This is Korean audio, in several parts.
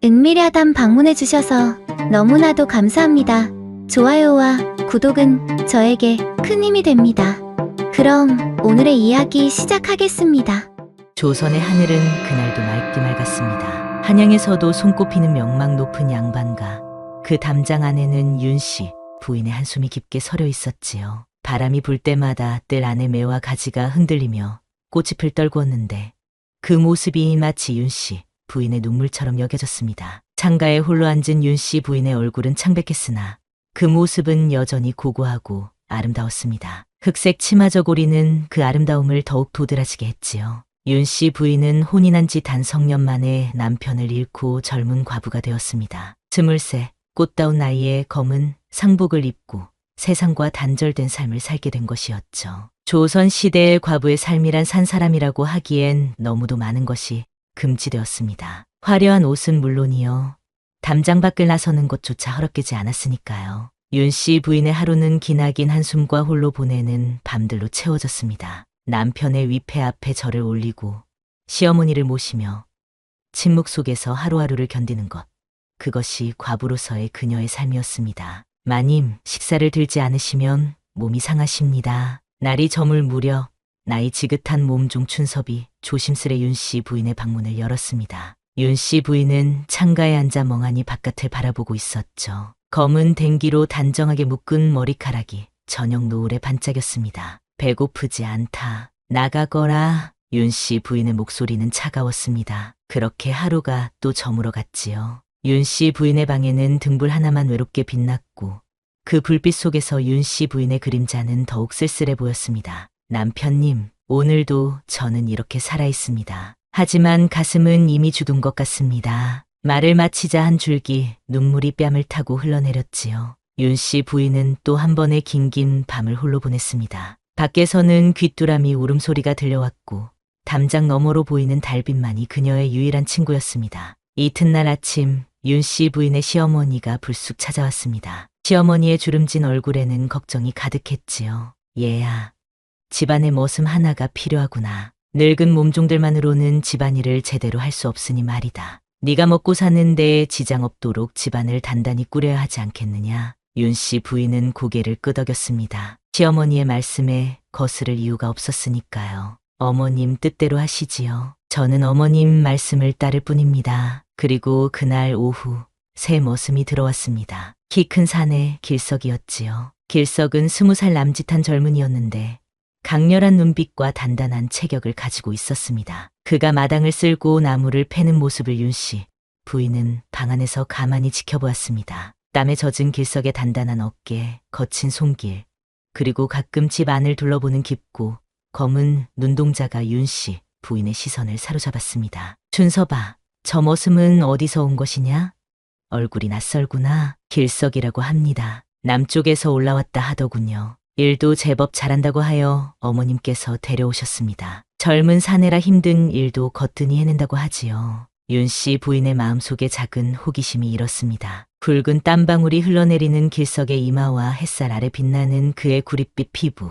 은밀야단 방문해주셔서 너무나도 감사합니다. 좋아요와 구독은 저에게 큰 힘이 됩니다. 그럼 오늘의 이야기 시작하겠습니다. 조선의 하늘은 그날도 맑디 맑았습니다. 한양에서도 손꼽히는 명망 높은 양반가 그 담장 안에는 윤씨 부인의 한숨이 깊게 서려 있었지요. 바람이 불 때마다 뜰 안에 매와 가지가 흔들리며 꽃잎을 떨구었는데 그 모습이 마치 윤씨 부인의 눈물처럼 여겨졌습니다. 창가에 홀로 앉은 윤씨 부인의 얼굴은 창백했으나 그 모습은 여전히 고고하고 아름다웠습니다. 흑색 치마 저고리는 그 아름다움을 더욱 도드라지게 했지요. 윤씨 부인은 혼인한 지 단 석년 만에 남편을 잃고 젊은 과부가 되었습니다. 23 꽃다운 나이에 검은 상복을 입고 세상과 단절된 삶을 살게 된 것이었죠. 조선 시대의 과부의 삶이란 산 사람이라고 하기엔 너무도 많은 것이 금지되었습니다. 화려한 옷은 물론이요. 담장 밖을 나서는 것조차 허락되지 않았으니까요. 윤씨 부인의 하루는 기나긴 한숨과 홀로 보내는 밤들로 채워졌습니다. 남편의 위패 앞에 절을 올리고 시어머니를 모시며 침묵 속에서 하루하루를 견디는 것. 그것이 과부로서의 그녀의 삶이었습니다. 마님, 식사를 들지 않으시면 몸이 상하십니다. 날이 저물 무렵 나이 지긋한 몸종 춘섭이 조심스레 윤씨 부인의 방문을 열었습니다. 윤씨 부인은 창가에 앉아 멍하니 바깥을 바라보고 있었죠. 검은 댕기로 단정하게 묶은 머리카락이 저녁 노을에 반짝였습니다. 배고프지 않다. 나가거라. 윤씨 부인의 목소리는 차가웠습니다. 그렇게 하루가 또 저물어 갔지요. 윤씨 부인의 방에는 등불 하나만 외롭게 빛났고 그 불빛 속에서 윤씨 부인의 그림자는 더욱 쓸쓸해 보였습니다. 남편님, 오늘도 저는 이렇게 살아있습니다. 하지만 가슴은 이미 죽은 것 같습니다. 말을 마치자 한 줄기 눈물이 뺨을 타고 흘러내렸지요. 윤씨 부인은 또 한 번의 긴긴 밤을 홀로 보냈습니다. 밖에서는 귀뚜라미 울음소리가 들려왔고 담장 너머로 보이는 달빛만이 그녀의 유일한 친구였습니다. 이튿날 아침 윤씨 부인의 시어머니가 불쑥 찾아왔습니다. 시어머니의 주름진 얼굴에는 걱정이 가득했지요. 얘야, 집안에 머슴 하나가 필요하구나. 늙은 몸종들만으로는 집안일을 제대로 할 수 없으니 말이다. 네가 먹고 사는데 지장 없도록 집안을 단단히 꾸려야 하지 않겠느냐. 윤씨 부인은 고개를 끄덕였습니다. 시어머니의 말씀에 거스를 이유가 없었으니까요. 어머님 뜻대로 하시지요. 저는 어머님 말씀을 따를 뿐입니다. 그리고 그날 오후 새 머슴이 들어왔습니다. 키 큰 사내 길석이었지요. 길석은 20살 남짓한 젊은이였는데 강렬한 눈빛과 단단한 체격을 가지고 있었습니다. 그가 마당을 쓸고 나무를 패는 모습을 윤씨 부인은 방 안에서 가만히 지켜보았습니다. 땀에 젖은 길석의 단단한 어깨, 거친 손길, 그리고 가끔 집 안을 둘러보는 깊고 검은 눈동자가 윤씨 부인의 시선을 사로잡았습니다. 춘서봐, 저 머슴은 어디서 온 것이냐? 얼굴이 낯설구나. 길석이라고 합니다. 남쪽에서 올라왔다 하더군요. 일도 제법 잘한다고 하여 어머님께서 데려오셨습니다. 젊은 사내라 힘든 일도 거뜬히 해낸다고 하지요. 윤씨 부인의 마음속에 작은 호기심이 일었습니다. 붉은 땀방울이 흘러내리는 길석의 이마와 햇살 아래 빛나는 그의 구릿빛 피부,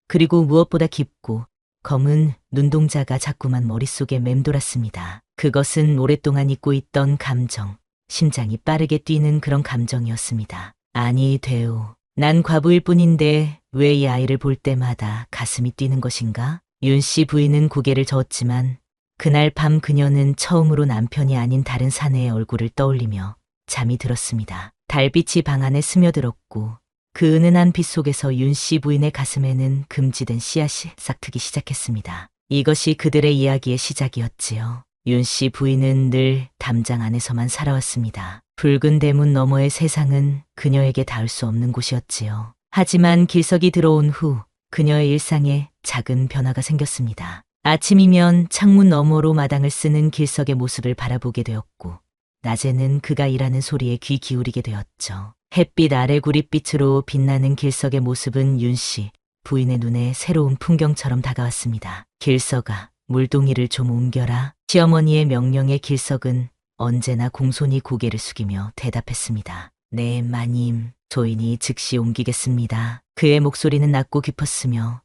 그리고 무엇보다 깊고 검은 눈동자가 자꾸만 머릿속에 맴돌았습니다. 그것은 오랫동안 잊고 있던 감정, 심장이 빠르게 뛰는 그런 감정이었습니다. 아니, 돼요. 난 과부일 뿐인데 왜 이 아이를 볼 때마다 가슴이 뛰는 것인가? 윤씨 부인은 고개를 저었지만 그날 밤 그녀는 처음으로 남편이 아닌 다른 사내의 얼굴을 떠올리며 잠이 들었습니다. 달빛이 방 안에 스며들었고 그 은은한 빛 속에서 윤씨 부인의 가슴에는 금지된 씨앗이 싹트기 시작했습니다. 이것이 그들의 이야기의 시작이었지요. 윤씨 부인은 늘 담장 안에서만 살아왔습니다. 붉은 대문 너머의 세상은 그녀에게 닿을 수 없는 곳이었지요. 하지만 길석이 들어온 후 그녀의 일상에 작은 변화가 생겼습니다. 아침이면 창문 너머로 마당을 쓰는 길석의 모습을 바라보게 되었고 낮에는 그가 일하는 소리에 귀 기울이게 되었죠. 햇빛 아래 구릿빛으로 빛나는 길석의 모습은 윤씨 부인의 눈에 새로운 풍경처럼 다가왔습니다. 길석아, 물동이를 좀 옮겨라. 시어머니의 명령에 길석은 언제나 공손히 고개를 숙이며 대답했습니다. 네, 마님. 소인이 즉시 옮기겠습니다. 그의 목소리는 낮고 깊었으며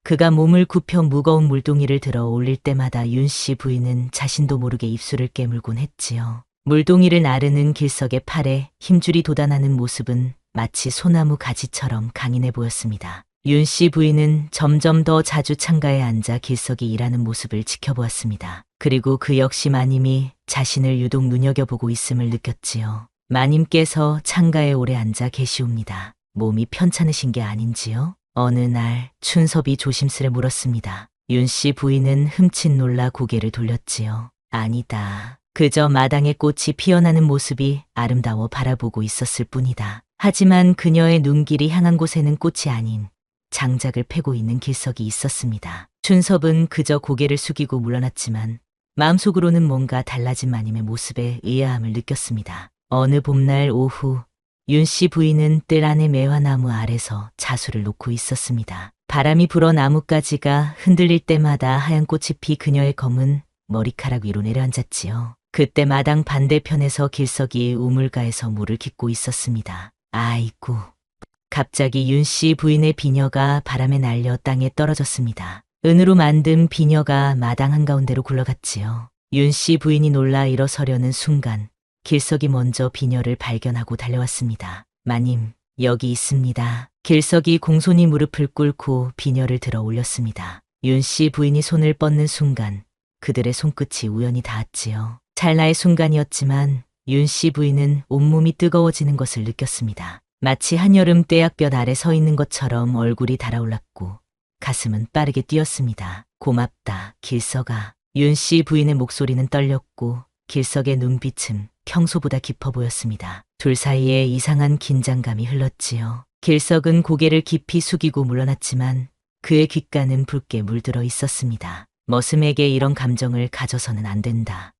그가 몸을 굽혀 무거운 물동이를 들어 올릴 때마다 윤씨 부인은 자신도 모르게 입술을 깨물곤 했지요. 물동이를 나르는 길석의 팔에 힘줄이 돋아나는 모습은 마치 소나무 가지처럼 강인해 보였습니다. 윤 씨 부인은 점점 더 자주 창가에 앉아 길석이 일하는 모습을 지켜보았습니다. 그리고 그 역시 마님이 자신을 유독 눈여겨보고 있음을 느꼈지요. 마님께서 창가에 오래 앉아 계시옵니다. 몸이 편찮으신 게 아닌지요? 어느 날 춘섭이 조심스레 물었습니다. 윤 씨 부인은 흠칫 놀라 고개를 돌렸지요. 아니다. 그저 마당에 꽃이 피어나는 모습이 아름다워 바라보고 있었을 뿐이다. 하지만 그녀의 눈길이 향한 곳에는 꽃이 아닌 장작을 패고 있는 길석이 있었습니다. 춘섭은 그저 고개를 숙이고 물러났지만 마음속으로는 뭔가 달라진 마님의 모습에 의아함을 느꼈습니다. 어느 봄날 오후 윤 씨 부인은 뜰 안의 매화나무 아래서 자수를 놓고 있었습니다. 바람이 불어 나뭇가지가 흔들릴 때마다 하얀 꽃이 피 그녀의 검은 머리카락 위로 내려앉았지요. 그때 마당 반대편에서 길석이 우물가에서 물을 깃고 있었습니다. 아이고. 갑자기 윤 씨 부인의 비녀가 바람에 날려 땅에 떨어졌습니다. 은으로 만든 비녀가 마당 한가운데로 굴러갔지요. 윤 씨 부인이 놀라 일어서려는 순간 길석이 먼저 비녀를 발견하고 달려왔습니다. 마님, 여기 있습니다. 길석이 공손히 무릎을 꿇고 비녀를 들어 올렸습니다. 윤 씨 부인이 손을 뻗는 순간 그들의 손끝이 우연히 닿았지요. 찰나의 순간이었지만 윤 씨 부인은 온몸이 뜨거워지는 것을 느꼈습니다. 마치 한여름 떼약볕 아래 서 있는 것처럼 얼굴이 달아올랐고 가슴은 빠르게 뛰었습니다. 고맙다, 길석아. 윤 씨 부인의 목소리는 떨렸고 길석의 눈빛은 평소보다 깊어 보였습니다. 둘 사이에 이상한 긴장감이 흘렀지요. 길석은 고개를 깊이 숙이고 물러났지만 그의 귓가는 붉게 물들어 있었습니다. 머슴에게 이런 감정을 가져서는 안 된다.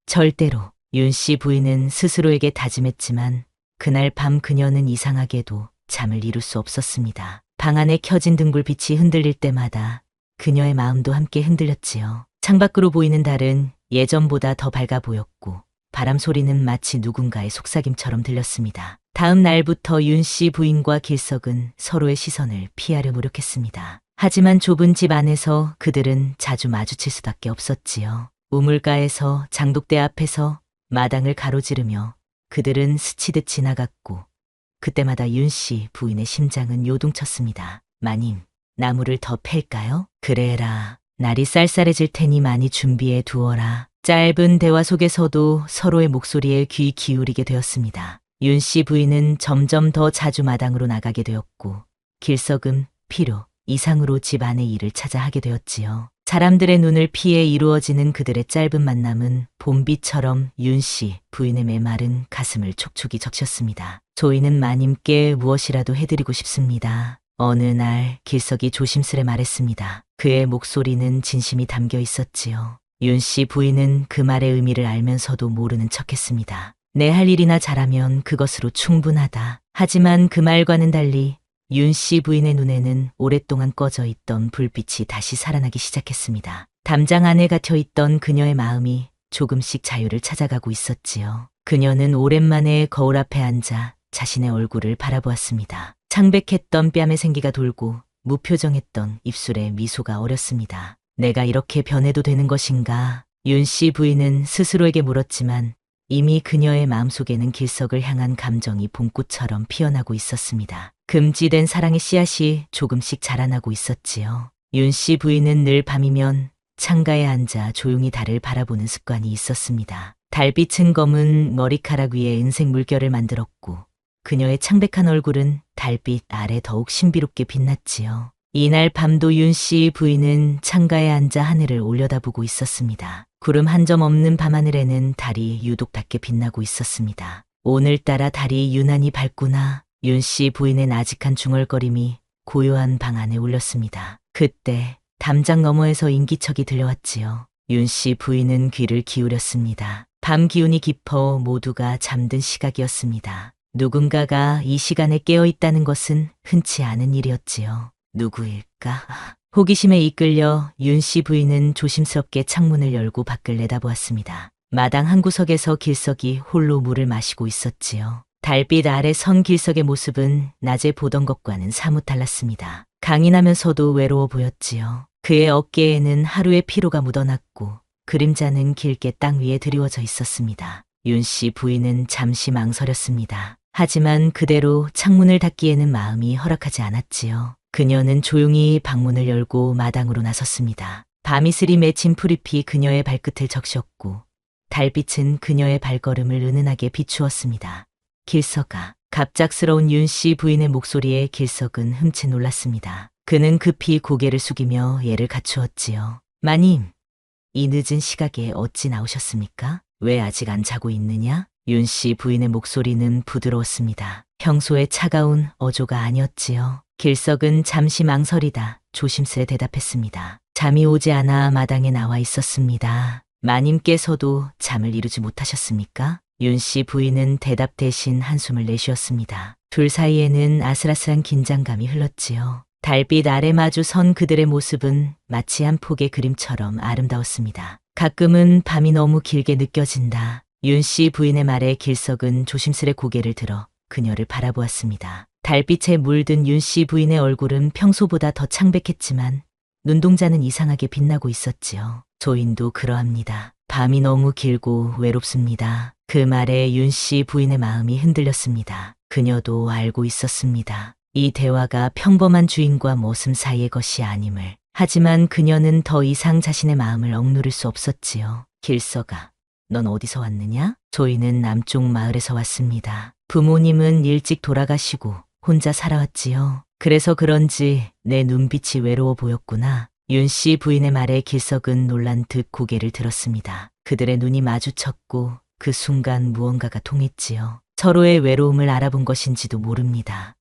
절대로. 윤 씨 부인은 스스로에게 다짐했지만 그날 밤 그녀는 이상하게도 잠을 이룰 수 없었습니다. 방 안에 켜진 등불빛이 흔들릴 때마다 그녀의 마음도 함께 흔들렸지요. 창밖으로 보이는 달은 예전보다 더 밝아 보였고 바람 소리는 마치 누군가의 속삭임처럼 들렸습니다. 다음 날부터 윤 씨 부인과 길석은 서로의 시선을 피하려 노력했습니다. 하지만 좁은 집 안에서 그들은 자주 마주칠 수밖에 없었지요. 우물가에서 장독대 앞에서 마당을 가로지르며 그들은 스치듯 지나갔고 그때마다 윤 씨 부인의 심장은 요동쳤습니다. 마님, 나무를 더 팰까요? 그래라. 날이 쌀쌀해질 테니 많이 준비해 두어라. 짧은 대화 속에서도 서로의 목소리에 귀 기울이게 되었습니다. 윤 씨 부인은 점점 더 자주 마당으로 나가게 되었고 길석은 필요 이상으로 집 안의 일을 찾아 하게 되었지요. 사람들의 눈을 피해 이루어지는 그들의 짧은 만남은 봄비처럼 윤 씨 부인의 메마른 가슴을 촉촉이 적셨습니다. 저희는 마님께 무엇이라도 해드리고 싶습니다. 어느 날 길석이 조심스레 말했습니다. 그의 목소리는 진심이 담겨 있었지요. 윤 씨 부인은 그 말의 의미를 알면서도 모르는 척했습니다. 내 할 일이나 잘하면 그것으로 충분하다. 하지만 그 말과는 달리 윤 씨 부인의 눈에는 오랫동안 꺼져 있던 불빛이 다시 살아나기 시작했습니다. 담장 안에 갇혀 있던 그녀의 마음이 조금씩 자유를 찾아가고 있었지요. 그녀는 오랜만에 거울 앞에 앉아 자신의 얼굴을 바라보았습니다. 창백했던 뺨에 생기가 돌고 무표정했던 입술에 미소가 어렸습니다. 내가 이렇게 변해도 되는 것인가? 윤 씨 부인은 스스로에게 물었지만 이미 그녀의 마음속에는 길석을 향한 감정이 봄꽃처럼 피어나고 있었습니다. 금지된 사랑의 씨앗이 조금씩 자라나고 있었지요. 윤 씨 부인은 늘 밤이면 창가에 앉아 조용히 달을 바라보는 습관이 있었습니다. 달빛은 검은 머리카락 위에 은색 물결을 만들었고 그녀의 창백한 얼굴은 달빛 아래 더욱 신비롭게 빛났지요. 이날 밤도 윤 씨 부인은 창가에 앉아 하늘을 올려다보고 있었습니다. 구름 한 점 없는 밤하늘에는 달이 유독 밝게 빛나고 있었습니다. 오늘따라 달이 유난히 밝구나. 윤 씨 부인의 나직한 중얼거림이 고요한 방 안에 울렸습니다. 그때 담장 너머에서 인기척이 들려왔지요. 윤 씨 부인은 귀를 기울였습니다. 밤 기운이 깊어 모두가 잠든 시각이었습니다. 누군가가 이 시간에 깨어 있다는 것은 흔치 않은 일이었지요. 누구일까? 호기심에 이끌려 윤 씨 부인은 조심스럽게 창문을 열고 밖을 내다보았습니다. 마당 한 구석에서 길석이 홀로 물을 마시고 있었지요. 달빛 아래 선 길석의 모습은 낮에 보던 것과는 사뭇 달랐습니다. 강인하면서도 외로워 보였지요. 그의 어깨에는 하루의 피로가 묻어났고 그림자는 길게 땅 위에 드리워져 있었습니다. 윤 씨 부인은 잠시 망설였습니다. 하지만 그대로 창문을 닫기에는 마음이 허락하지 않았지요. 그녀는 조용히 방문을 열고 마당으로 나섰습니다. 밤이슬이 맺힌 풀잎이 그녀의 발끝을 적셨고 달빛은 그녀의 발걸음을 은은하게 비추었습니다. 길서가. 갑작스러운 윤 씨 부인의 목소리에 길석은 흠칫 놀랐습니다. 그는 급히 고개를 숙이며 예를 갖추었지요. 마님, 이 늦은 시각에 어찌 나오셨습니까? 왜 아직 안 자고 있느냐? 윤 씨 부인의 목소리는 부드러웠습니다. 평소에 차가운 어조가 아니었지요. 길석은 잠시 망설이다 조심스레 대답했습니다. 잠이 오지 않아 마당에 나와 있었습니다. 마님께서도 잠을 이루지 못하셨습니까? 윤 씨 부인은 대답 대신 한숨을 내쉬었습니다. 둘 사이에는 아슬아슬한 긴장감이 흘렀지요. 달빛 아래 마주 선 그들의 모습은 마치 한 폭의 그림처럼 아름다웠습니다. 가끔은 밤이 너무 길게 느껴진다. 윤 씨 부인의 말에 길석은 조심스레 고개를 들어 그녀를 바라보았습니다. 달빛에 물든 윤 씨 부인의 얼굴은 평소보다 더 창백했지만 눈동자는 이상하게 빛나고 있었지요. 조인도 그러합니다. 밤이 너무 길고 외롭습니다. 그 말에 윤 씨 부인의 마음이 흔들렸습니다. 그녀도 알고 있었습니다. 이 대화가 평범한 주인과 머슴 사이의 것이 아님을. 하지만 그녀는 더 이상 자신의 마음을 억누를 수 없었지요. 길서가, 넌 어디서 왔느냐? 저희는 남쪽 마을에서 왔습니다. 부모님은 일찍 돌아가시고 혼자 살아왔지요. 그래서 그런지 내 눈빛이 외로워 보였구나. 윤 씨 부인의 말에 길석은 놀란 듯 고개를 들었습니다. 그들의 눈이 마주쳤고 그 순간 무언가가 통했지요. 서로의 외로움을 알아본 것인지도 모릅니다.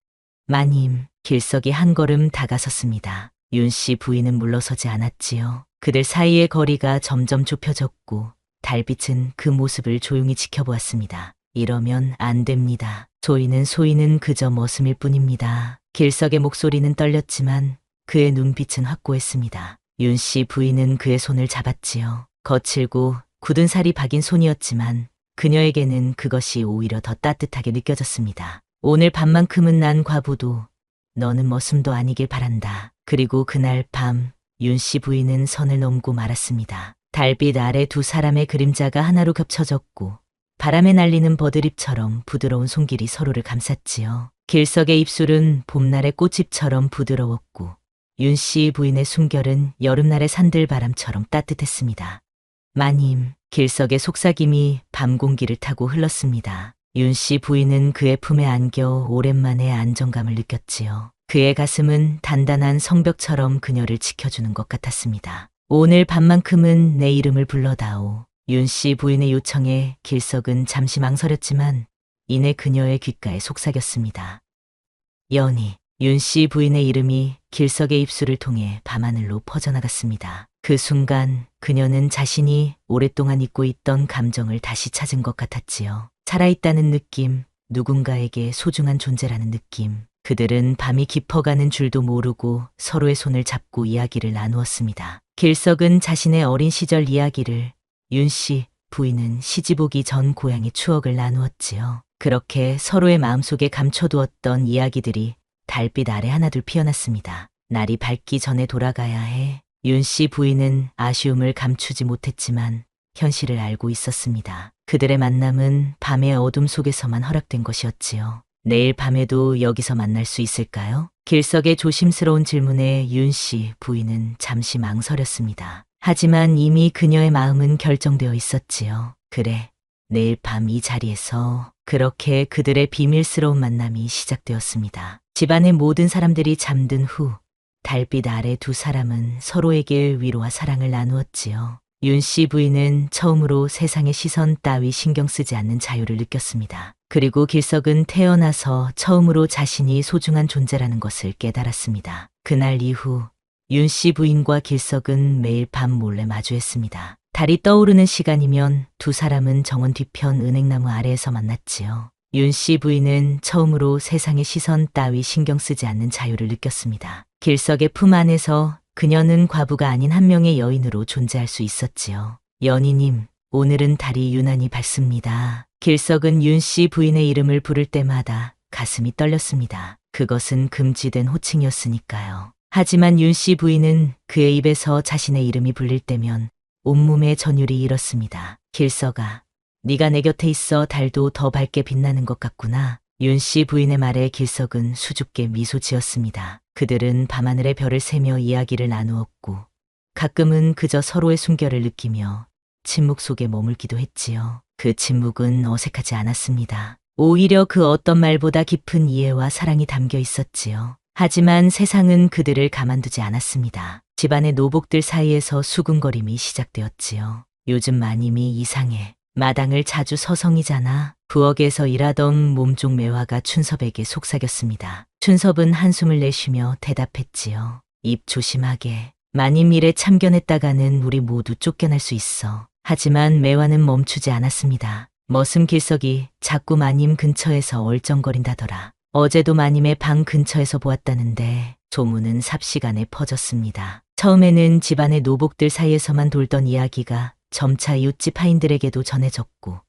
마님, 길석이 한 걸음 다가섰습니다. 윤 씨 부인은 물러서지 않았지요. 그들 사이의 거리가 점점 좁혀졌고 달빛은 그 모습을 조용히 지켜보았습니다. 이러면 안 됩니다. 소희는 그저 머슴일 뿐입니다. 길석의 목소리는 떨렸지만 그의 눈빛은 확고했습니다. 윤 씨 부인은 그의 손을 잡았지요. 거칠고 굳은 살이 박인 손이었지만 그녀에게는 그것이 오히려 더 따뜻하게 느껴졌습니다. 오늘 밤만큼은 난 과부도 너는 머슴도 아니길 바란다. 그리고 그날 밤 윤 씨 부인은 선을 넘고 말았습니다. 달빛 아래 두 사람의 그림자가 하나로 겹쳐졌고 바람에 날리는 버드잎처럼 부드러운 손길이 서로를 감쌌지요. 길석의 입술은 봄날의 꽃잎처럼 부드러웠고 윤 씨 부인의 숨결은 여름날의 산들바람처럼 따뜻했습니다. 마님, 길석의 속삭임이 밤 공기를 타고 흘렀습니다. 윤 씨 부인은 그의 품에 안겨 오랜만에 안정감을 느꼈지요. 그의 가슴은 단단한 성벽처럼 그녀를 지켜주는 것 같았습니다. 오늘 밤만큼은 내 이름을 불러다오. 윤 씨 부인의 요청에 길석은 잠시 망설였지만 이내 그녀의 귓가에 속삭였습니다. 연희. 윤 씨 부인의 이름이 길석의 입술을 통해 밤하늘로 퍼져나갔습니다. 그 순간 그녀는 자신이 오랫동안 잊고 있던 감정을 다시 찾은 것 같았지요. 살아있다는 느낌, 누군가에게 소중한 존재라는 느낌. 그들은 밤이 깊어가는 줄도 모르고 서로의 손을 잡고 이야기를 나누었습니다. 길석은 자신의 어린 시절 이야기를, 윤 씨 부인은 시집 오기 전 고향의 추억을 나누었지요. 그렇게 서로의 마음속에 감춰두었던 이야기들이 달빛 아래 하나둘 피어났습니다. 날이 밝기 전에 돌아가야 해. 윤 씨 부인은 아쉬움을 감추지 못했지만 현실을 알고 있었습니다. 그들의 만남은 밤의 어둠 속에서만 허락된 것이었지요. 내일 밤에도 여기서 만날 수 있을까요? 길석의 조심스러운 질문에 윤 씨 부인은 잠시 망설였습니다. 하지만 이미 그녀의 마음은 결정되어 있었지요. 그래, 내일 밤 이 자리에서. 그렇게 그들의 비밀스러운 만남이 시작되었습니다. 집안의 모든 사람들이 잠든 후 달빛 아래 두 사람은 서로에게 위로와 사랑을 나누었지요. 윤 씨 부인은 처음으로 세상의 시선 따위 신경 쓰지 않는 자유를 느꼈습니다. 그리고 길석은 태어나서 처음으로 자신이 소중한 존재라는 것을 깨달았습니다. 그날 이후 윤 씨 부인과 길석은 매일 밤 몰래 마주했습니다. 달이 떠오르는 시간이면 두 사람은 정원 뒤편 은행나무 아래에서 만났지요. 윤 씨 부인은 처음으로 세상의 시선 따위 신경 쓰지 않는 자유를 느꼈습니다. 길석의 품 안에서 그녀는 과부가 아닌 한 명의 여인으로 존재할 수 있었지요. 연희님, 오늘은 달이 유난히 밝습니다. 길석은 윤 씨 부인의 이름을 부를 때마다 가슴이 떨렸습니다. 그것은 금지된 호칭이었으니까요. 하지만 윤 씨 부인은 그의 입에서 자신의 이름이 불릴 때면 온몸의 전율이 일었습니다. 길석아, 네가 내 곁에 있어 달도 더 밝게 빛나는 것 같구나. 윤 씨 부인의 말에 길석은 수줍게 미소 지었습니다. 그들은 밤하늘의 별을 세며 이야기를 나누었고 가끔은 그저 서로의 숨결을 느끼며 침묵 속에 머물기도 했지요. 그 침묵은 어색하지 않았습니다. 오히려 그 어떤 말보다 깊은 이해와 사랑이 담겨 있었지요. 하지만 세상은 그들을 가만두지 않았습니다. 집안의 노복들 사이에서 수군거림이 시작되었지요. 요즘 마님이 이상해. 마당을 자주 서성이잖아. 부엌에서 일하던 몸종 매화가 춘섭에게 속삭였습니다. 춘섭은 한숨을 내쉬며 대답했지요. 입 조심하게. 마님 일에 참견했다가는 우리 모두 쫓겨날 수 있어. 하지만 매화는 멈추지 않았습니다. 머슴 길석이 자꾸 마님 근처에서 얼쩡거린다더라. 어제도 마님의 방 근처에서 보았다는데 소문은 삽시간에 퍼졌습니다. 처음에는 집안의 노복들 사이에서만 돌던 이야기가 점차 이웃집 하인들에게도 전해졌고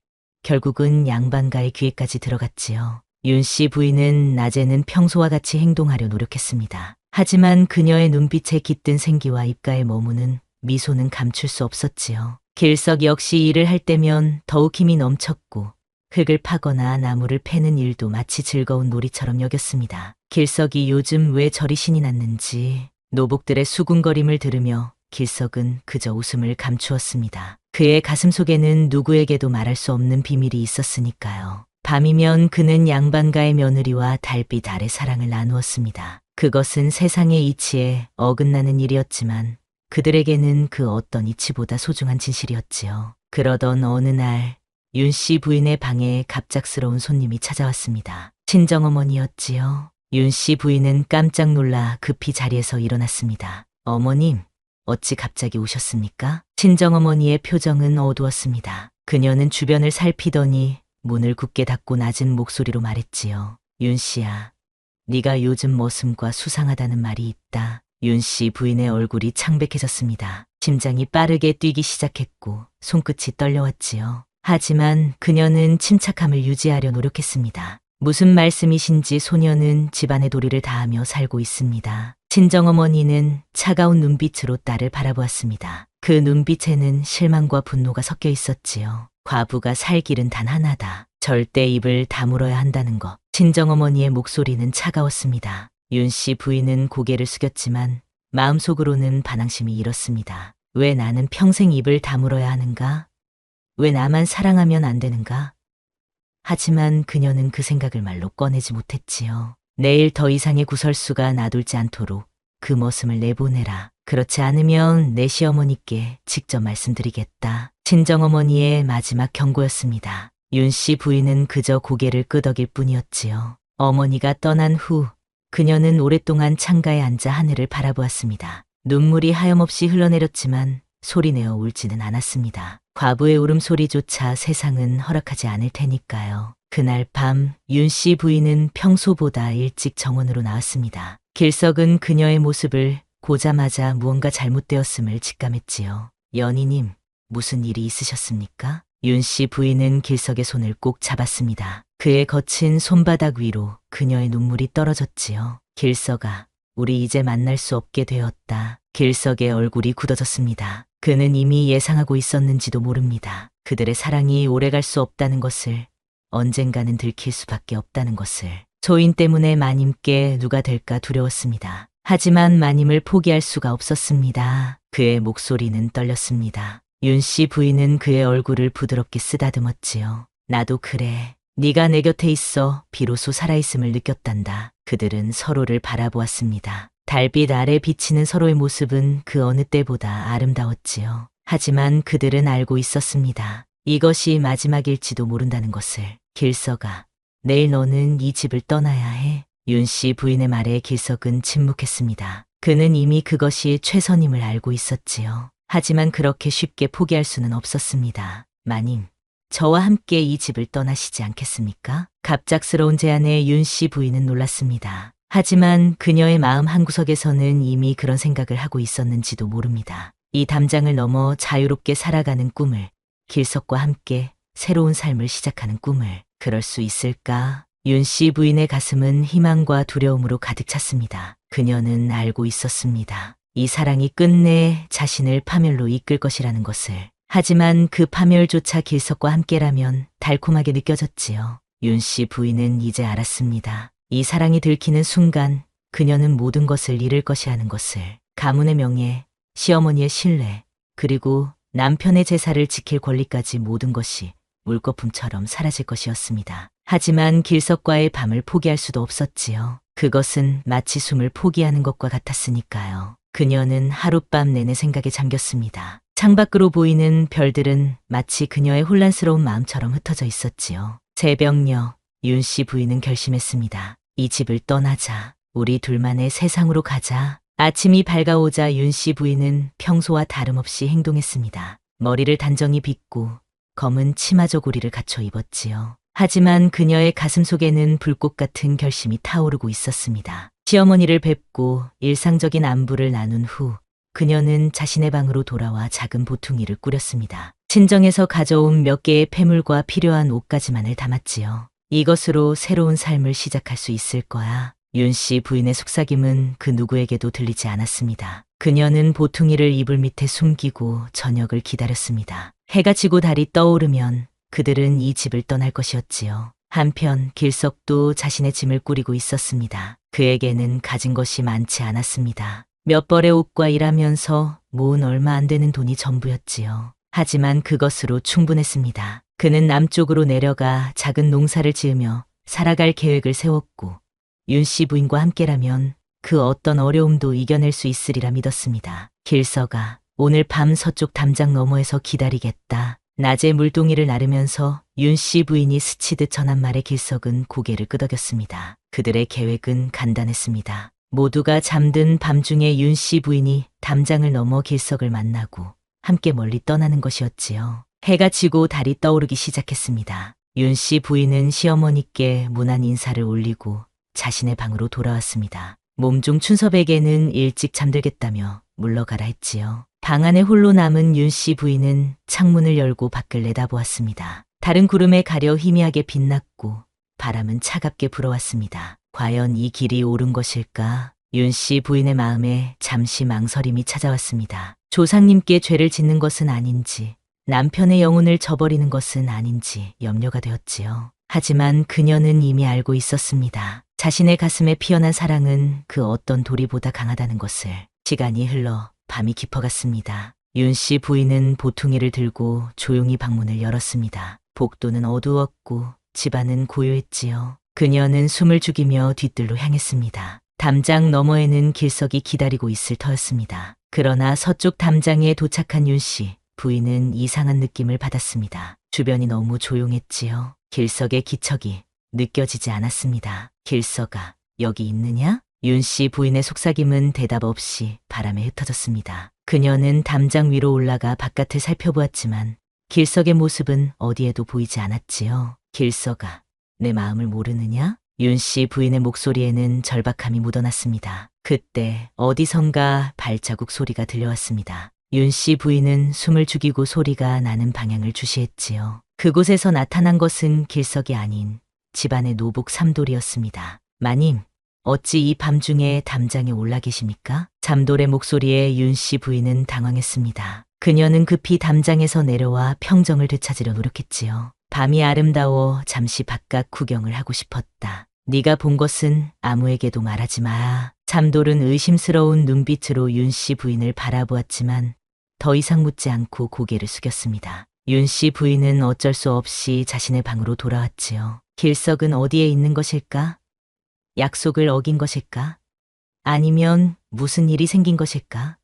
결국은 양반가의 귀에까지 들어갔지요. 윤 씨 부인은 낮에는 평소와 같이 행동하려 노력했습니다. 하지만 그녀의 눈빛에 깃든 생기와 입가에 머무는 미소는 감출 수 없었지요. 길석 역시 일을 할 때면 더욱 힘이 넘쳤고 흙을 파거나 나무를 패는 일도 마치 즐거운 놀이처럼 여겼습니다. 길석이 요즘 왜 저리 신이 났는지 노복들의 수군거림을 들으며 길석은 그저 웃음을 감추었습니다. 그의 가슴 속에는 누구에게도 말할 수 없는 비밀이 있었으니까요. 밤이면 그는 양반가의 며느리와 달빛 아래 사랑을 나누었습니다. 그것은 세상의 이치에 어긋나는 일이었지만 그들에게는 그 어떤 이치보다 소중한 진실이었지요. 그러던 어느 날 윤 씨 부인의 방에 갑작스러운 손님이 찾아왔습니다. 친정어머니였지요. 윤 씨 부인은 깜짝 놀라 급히 자리에서 일어났습니다. 어머님, 어찌 갑자기 오셨습니까? 친정어머니의 표정은 어두웠습니다. 그녀는 주변을 살피더니 문을 굳게 닫고 낮은 목소리로 말했지요. 윤 씨야, 네가 요즘 머슴과 수상하다는 말이 있다. 윤 씨 부인의 얼굴이 창백해졌습니다. 심장이 빠르게 뛰기 시작했고 손끝이 떨려왔지요. 하지만 그녀는 침착함을 유지하려 노력했습니다. 무슨 말씀이신지 소녀는 집안의 도리를 다하며 살고 있습니다. 친정어머니는 차가운 눈빛으로 딸을 바라보았습니다. 그 눈빛에는 실망과 분노가 섞여 있었지요. 과부가 살 길은 단 하나다. 절대 입을 다물어야 한다는 것. 친정어머니의 목소리는 차가웠습니다. 윤 씨 부인은 고개를 숙였지만 마음속으로는 반항심이 일었습니다. 왜 나는 평생 입을 다물어야 하는가? 왜 나만 사랑하면 안 되는가? 하지만 그녀는 그 생각을 말로 꺼내지 못했지요. 내일 더 이상의 구설수가 나돌지 않도록 그 머슴을 내보내라. 그렇지 않으면 내 시어머니께 직접 말씀드리겠다. 친정어머니의 마지막 경고였습니다. 윤 씨 부인은 그저 고개를 끄덕일 뿐이었지요. 어머니가 떠난 후 그녀는 오랫동안 창가에 앉아 하늘을 바라보았습니다. 눈물이 하염없이 흘러내렸지만 소리내어 울지는 않았습니다. 과부의 울음소리조차 세상은 허락하지 않을 테니까요. 그날 밤 윤 씨 부인은 평소보다 일찍 정원으로 나왔습니다. 길석은 그녀의 모습을 보자마자 무언가 잘못되었음을 직감했지요. 연희님, 무슨 일이 있으셨습니까? 윤 씨 부인은 길석의 손을 꼭 잡았습니다. 그의 거친 손바닥 위로 그녀의 눈물이 떨어졌지요. 길석아, 우리 이제 만날 수 없게 되었다. 길석의 얼굴이 굳어졌습니다. 그는 이미 예상하고 있었는지도 모릅니다. 그들의 사랑이 오래갈 수 없다는 것을, 언젠가는 들킬 수밖에 없다는 것을. 초인 때문에 마님께 누가 될까 두려웠습니다. 하지만 마님을 포기할 수가 없었습니다. 그의 목소리는 떨렸습니다. 윤 씨 부인은 그의 얼굴을 부드럽게 쓰다듬었지요. 나도 그래. 네가 내 곁에 있어 비로소 살아있음을 느꼈단다. 그들은 서로를 바라보았습니다. 달빛 아래 비치는 서로의 모습은 그 어느 때보다 아름다웠지요. 하지만 그들은 알고 있었습니다. 이것이 마지막일지도 모른다는 것을. 길석아, 내일 너는 이 집을 떠나야 해. 윤 씨 부인의 말에 길석은 침묵했습니다. 그는 이미 그것이 최선임을 알고 있었지요. 하지만 그렇게 쉽게 포기할 수는 없었습니다. 마님, 저와 함께 이 집을 떠나시지 않겠습니까? 갑작스러운 제안에 윤 씨 부인은 놀랐습니다. 하지만 그녀의 마음 한구석에서는 이미 그런 생각을 하고 있었는지도 모릅니다. 이 담장을 넘어 자유롭게 살아가는 꿈을, 길석과 함께 새로운 삶을 시작하는 꿈을. 그럴 수 있을까? 윤 씨 부인의 가슴은 희망과 두려움으로 가득 찼습니다. 그녀는 알고 있었습니다. 이 사랑이 끝내 자신을 파멸로 이끌 것이라는 것을. 하지만 그 파멸조차 길석과 함께라면 달콤하게 느껴졌지요. 윤 씨 부인은 이제 알았습니다. 이 사랑이 들키는 순간 그녀는 모든 것을 잃을 것이라는 것을. 가문의 명예, 시어머니의 신뢰, 그리고 남편의 제사를 지킬 권리까지 모든 것이 물거품처럼 사라질 것이었습니다. 하지만 길석과의 밤을 포기할 수도 없었지요. 그것은 마치 숨을 포기하는 것과 같았으니까요. 그녀는 하룻밤 내내 생각에 잠겼습니다. 창밖으로 보이는 별들은 마치 그녀의 혼란스러운 마음처럼 흩어져 있었지요. 새벽녘, 윤 씨 부인은 결심했습니다. 이 집을 떠나자. 우리 둘만의 세상으로 가자. 아침이 밝아오자 윤 씨 부인은 평소와 다름없이 행동했습니다. 머리를 단정히 빗고 검은 치마 저고리를 갖춰 입었지요. 하지만 그녀의 가슴 속에는 불꽃 같은 결심이 타오르고 있었습니다. 시어머니를 뵙고 일상적인 안부를 나눈 후 그녀는 자신의 방으로 돌아와 작은 보퉁이를 꾸렸습니다. 친정에서 가져온 몇 개의 폐물과 필요한 옷가지만을 담았지요. 이것으로 새로운 삶을 시작할 수 있을 거야. 윤 씨 부인의 속삭임은 그 누구에게도 들리지 않았습니다. 그녀는 보퉁이를 이불 밑에 숨기고 저녁을 기다렸습니다. 해가 지고 달이 떠오르면 그들은 이 집을 떠날 것이었지요. 한편 길석도 자신의 짐을 꾸리고 있었습니다. 그에게는 가진 것이 많지 않았습니다. 몇 벌의 옷과 일하면서 모은 얼마 안 되는 돈이 전부였지요. 하지만 그것으로 충분했습니다. 그는 남쪽으로 내려가 작은 농사를 지으며 살아갈 계획을 세웠고 윤 씨 부인과 함께라면 그 어떤 어려움도 이겨낼 수 있으리라 믿었습니다. 길서가 오늘 밤 서쪽 담장 너머에서 기다리겠다. 낮에 물동이를 나르면서 윤 씨 부인이 스치듯 전한 말에 길석은 고개를 끄덕였습니다. 그들의 계획은 간단했습니다. 모두가 잠든 밤중에 윤 씨 부인이 담장을 넘어 길석을 만나고 함께 멀리 떠나는 것이었지요. 해가 지고 달이 떠오르기 시작했습니다. 윤 씨 부인은 시어머니께 무난 인사를 올리고 자신의 방으로 돌아왔습니다. 몸종 춘섭에게는 일찍 잠들겠다며 물러가라 했지요. 방 안에 홀로 남은 윤 씨 부인은 창문을 열고 밖을 내다보았습니다. 달은 구름에 가려 희미하게 빛났고 바람은 차갑게 불어왔습니다. 과연 이 길이 옳은 것일까? 윤 씨 부인의 마음에 잠시 망설임이 찾아왔습니다. 조상님께 죄를 짓는 것은 아닌지, 남편의 영혼을 저버리는 것은 아닌지 염려가 되었지요. 하지만 그녀는 이미 알고 있었습니다. 자신의 가슴에 피어난 사랑은 그 어떤 돌이보다 강하다는 것을. 시간이 흘러 밤이 깊어갔습니다. 윤 씨 부인은 보퉁이를 들고 조용히 방문을 열었습니다. 복도는 어두웠고 집안은 고요했지요. 그녀는 숨을 죽이며 뒤뜰로 향했습니다. 담장 너머에는 길석이 기다리고 있을 터였습니다. 그러나 서쪽 담장에 도착한 윤 씨 부인은 이상한 느낌을 받았습니다. 주변이 너무 조용했지요. 길석의 기척이 느껴지지 않았습니다. 길석아, 여기 있느냐? 윤 씨 부인의 속삭임은 대답 없이 바람에 흩어졌습니다. 그녀는 담장 위로 올라가 바깥을 살펴보았지만 길석의 모습은 어디에도 보이지 않았지요. 길석아, 내 마음을 모르느냐? 윤 씨 부인의 목소리에는 절박함이 묻어났습니다. 그때 어디선가 발자국 소리가 들려왔습니다. 윤 씨 부인은 숨을 죽이고 소리가 나는 방향을 주시했지요. 그곳에서 나타난 것은 길석이 아닌 집안의 노복 삼돌이었습니다. 마님, 어찌 이 밤중에 담장에 올라 계십니까? 잠돌의 목소리에 윤 씨 부인은 당황했습니다. 그녀는 급히 담장에서 내려와 평정을 되찾으려 노력했지요. 밤이 아름다워 잠시 바깥 구경을 하고 싶었다. 네가 본 것은 아무에게도 말하지 마. 잠돌은 의심스러운 눈빛으로 윤 씨 부인을 바라보았지만 더 이상 묻지 않고 고개를 숙였습니다. 윤 씨 부인은 어쩔 수 없이 자신의 방으로 돌아왔지요. 길석은 어디에 있는 것일까? 약속을 어긴 것일까? 아니면 무슨 일이 생긴 것일까?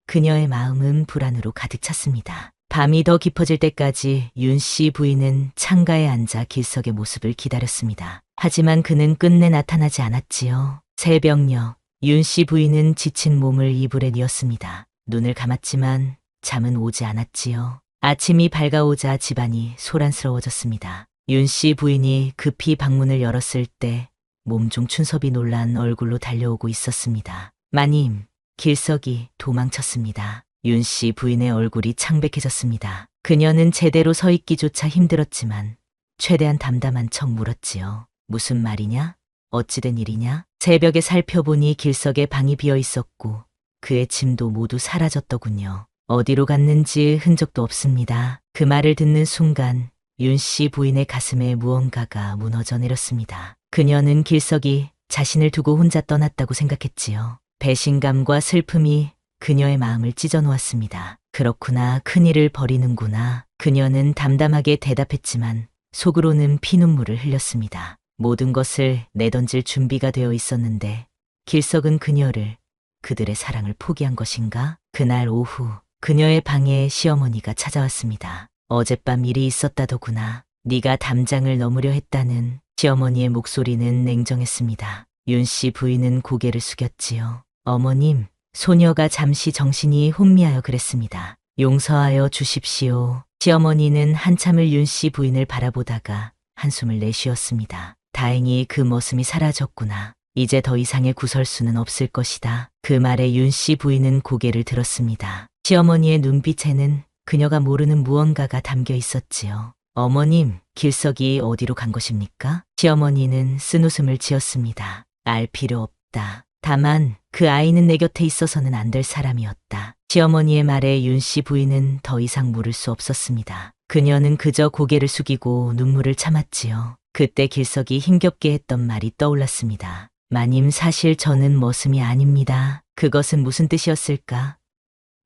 그녀의 마음은 불안으로 가득 찼습니다. 밤이 더 깊어질 때까지 윤 씨 부인은 창가에 앉아 길석의 모습을 기다렸습니다. 하지만 그는 끝내 나타나지 않았지요. 새벽녘, 윤 씨 부인은 지친 몸을 이불에 뉘었습니다. 눈을 감았지만 잠은 오지 않았지요. 아침이 밝아오자 집안이 소란스러워졌습니다. 윤 씨 부인이 급히 방문을 열었을 때 몸종 춘섭이 놀란 얼굴로 달려오고 있었습니다. 마님, 길석이 도망쳤습니다. 윤 씨 부인의 얼굴이 창백해졌습니다. 그녀는 제대로 서 있기조차 힘들었지만 최대한 담담한 척 물었지요. 무슨 말이냐? 어찌된 일이냐? 새벽에 살펴보니 길석에 방이 비어 있었고 그의 짐도 모두 사라졌더군요. 어디로 갔는지 흔적도 없습니다. 그 말을 듣는 순간 윤 씨 부인의 가슴에 무언가가 무너져 내렸습니다. 그녀는 길석이 자신을 두고 혼자 떠났다고 생각했지요. 배신감과 슬픔이 그녀의 마음을 찢어놓았습니다. 그렇구나, 큰일을 벌이는구나. 그녀는 담담하게 대답했지만 속으로는 피눈물을 흘렸습니다. 모든 것을 내던질 준비가 되어 있었는데 길석은 그녀를, 그들의 사랑을 포기한 것인가? 그날 오후 그녀의 방에 시어머니가 찾아왔습니다. 어젯밤 일이 있었다더구나. 네가 담장을 넘으려 했다는. 시어머니의 목소리는 냉정했습니다. 윤 씨 부인은 고개를 숙였지요. 어머님, 소녀가 잠시 정신이 혼미하여 그랬습니다. 용서하여 주십시오. 시어머니는 한참을 윤 씨 부인을 바라보다가 한숨을 내쉬었습니다. 다행히 그 머슴이 사라졌구나. 이제 더 이상의 구설수는 없을 것이다. 그 말에 윤 씨 부인은 고개를 들었습니다. 시어머니의 눈빛에는 그녀가 모르는 무언가가 담겨 있었지요. 어머님, 길석이 어디로 간 것입니까? 시어머니는 쓴웃음을 지었습니다. 알 필요 없다. 다만 그 아이는 내 곁에 있어서는 안 될 사람이었다. 시어머니의 말에 윤 씨 부인은 더 이상 물을 수 없었습니다. 그녀는 그저 고개를 숙이고 눈물을 참았지요. 그때 길석이 힘겹게 했던 말이 떠올랐습니다. 마님, 사실 저는 머슴이 아닙니다. 그것은 무슨 뜻이었을까?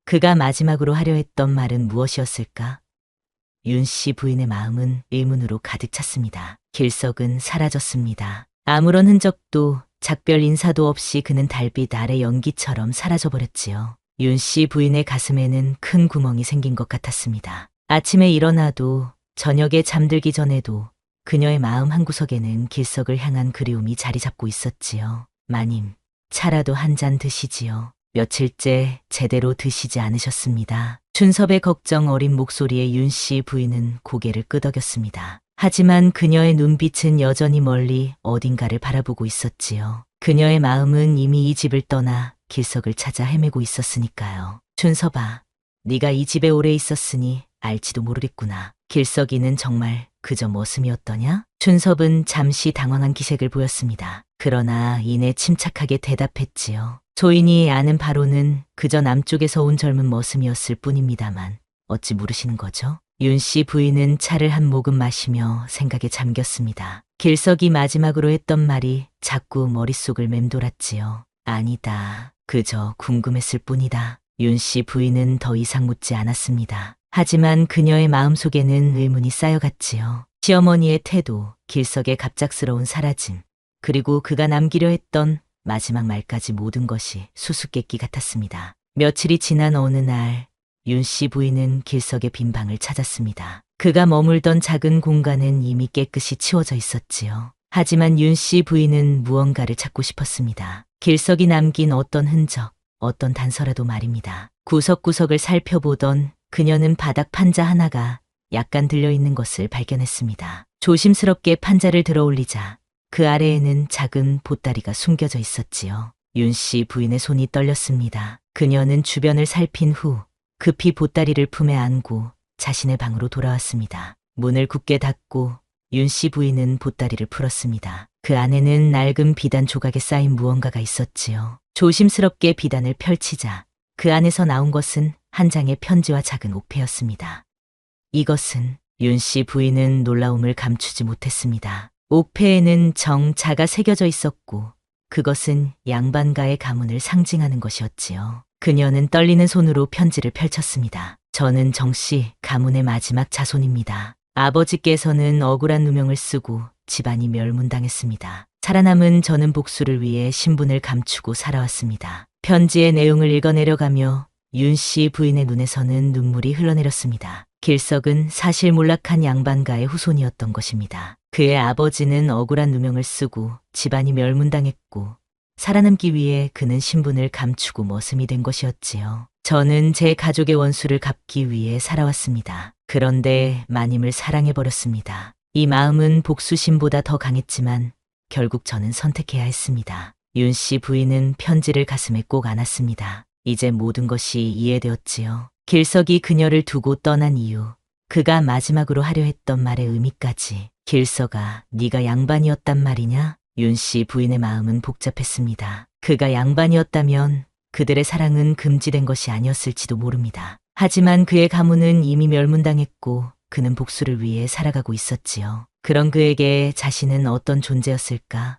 그가 마지막으로 하려 했던 말은 무엇이었을까? 윤 씨 부인의 마음은 의문으로 가득 찼습니다. 길석은 사라졌습니다. 아무런 흔적도 작별 인사도 없이 그는 달빛 아래 연기처럼 사라져버렸지요. 윤 씨 부인의 가슴에는 큰 구멍이 생긴 것 같았습니다. 아침에 일어나도 저녁에 잠들기 전에도 그녀의 마음 한구석에는 길석을 향한 그리움이 자리 잡고 있었지요. 마님, 차라도 한 잔 드시지요. 며칠째 제대로 드시지 않으셨습니다. 춘섭의 걱정 어린 목소리에 윤 씨 부인은 고개를 끄덕였습니다. 하지만 그녀의 눈빛은 여전히 멀리 어딘가를 바라보고 있었지요. 그녀의 마음은 이미 이 집을 떠나 길석을 찾아 헤매고 있었으니까요. 춘섭아, 네가 이 집에 오래 있었으니 알지도 모르겠구나. 길석이는 정말 그저 머슴이었더냐? 춘섭은 잠시 당황한 기색을 보였습니다. 그러나 이내 침착하게 대답했지요. 소인이 아는 바로는 그저 남쪽에서 온 젊은 머슴이었을 뿐입니다만 어찌 모르시는 거죠? 윤 씨 부인은 차를 한 모금 마시며 생각에 잠겼습니다. 길석이 마지막으로 했던 말이 자꾸 머릿속을 맴돌았지요. 아니다. 그저 궁금했을 뿐이다. 윤 씨 부인은 더 이상 묻지 않았습니다. 하지만 그녀의 마음속에는 의문이 쌓여갔지요. 시어머니의 태도, 길석의 갑작스러운 사라짐, 그리고 그가 남기려 했던 마지막 말까지 모든 것이 수수께끼 같았습니다. 며칠이 지난 어느 날 윤 씨 부인은 길석의 빈 방을 찾았습니다. 그가 머물던 작은 공간은 이미 깨끗이 치워져 있었지요. 하지만 윤 씨 부인은 무언가를 찾고 싶었습니다. 길석이 남긴 어떤 흔적, 어떤 단서라도 말입니다. 구석구석을 살펴보던 그녀는 바닥 판자 하나가 약간 들려있는 것을 발견했습니다. 조심스럽게 판자를 들어올리자 그 아래에는 작은 보따리가 숨겨져 있었지요. 윤 씨 부인의 손이 떨렸습니다. 그녀는 주변을 살핀 후 급히 보따리를 품에 안고 자신의 방으로 돌아왔습니다. 문을 굳게 닫고 윤 씨 부인은 보따리를 풀었습니다. 그 안에는 낡은 비단 조각에 쌓인 무언가가 있었지요. 조심스럽게 비단을 펼치자 그 안에서 나온 것은 한 장의 편지와 작은 옥패였습니다. 이것은 윤 씨 부인은 놀라움을 감추지 못했습니다. 옥패에는 정자가 새겨져 있었고 그것은 양반가의 가문을 상징하는 것이었지요. 그녀는 떨리는 손으로 편지를 펼쳤습니다. 저는 정씨 가문의 마지막 자손입니다. 아버지께서는 억울한 누명을 쓰고 집안이 멸문당했습니다. 살아남은 저는 복수를 위해 신분을 감추고 살아왔습니다. 편지의 내용을 읽어내려가며 윤 씨 부인의 눈에서는 눈물이 흘러내렸습니다. 길석은 사실몰락한 양반가의 후손이었던 것입니다. 그의 아버지는 억울한 누명을 쓰고 집안이 멸문당했고 살아남기 위해 그는 신분을 감추고 머슴이 된 것이었지요. 저는 제 가족의 원수를 갚기 위해 살아왔습니다. 그런데 마님을 사랑해버렸습니다. 이 마음은 복수심보다 더 강했지만 결국 저는 선택해야 했습니다. 윤 씨 부인은 편지를 가슴에 꼭 안았습니다. 이제 모든 것이 이해되었지요. 길석이 그녀를 두고 떠난 이유, 그가 마지막으로 하려 했던 말의 의미까지. 길석아, 네가 양반이었단 말이냐? 윤 씨 부인의 마음은 복잡했습니다. 그가 양반이었다면 그들의 사랑은 금지된 것이 아니었을지도 모릅니다. 하지만 그의 가문은 이미 멸문당했고 그는 복수를 위해 살아가고 있었지요. 그런 그에게 자신은 어떤 존재였을까?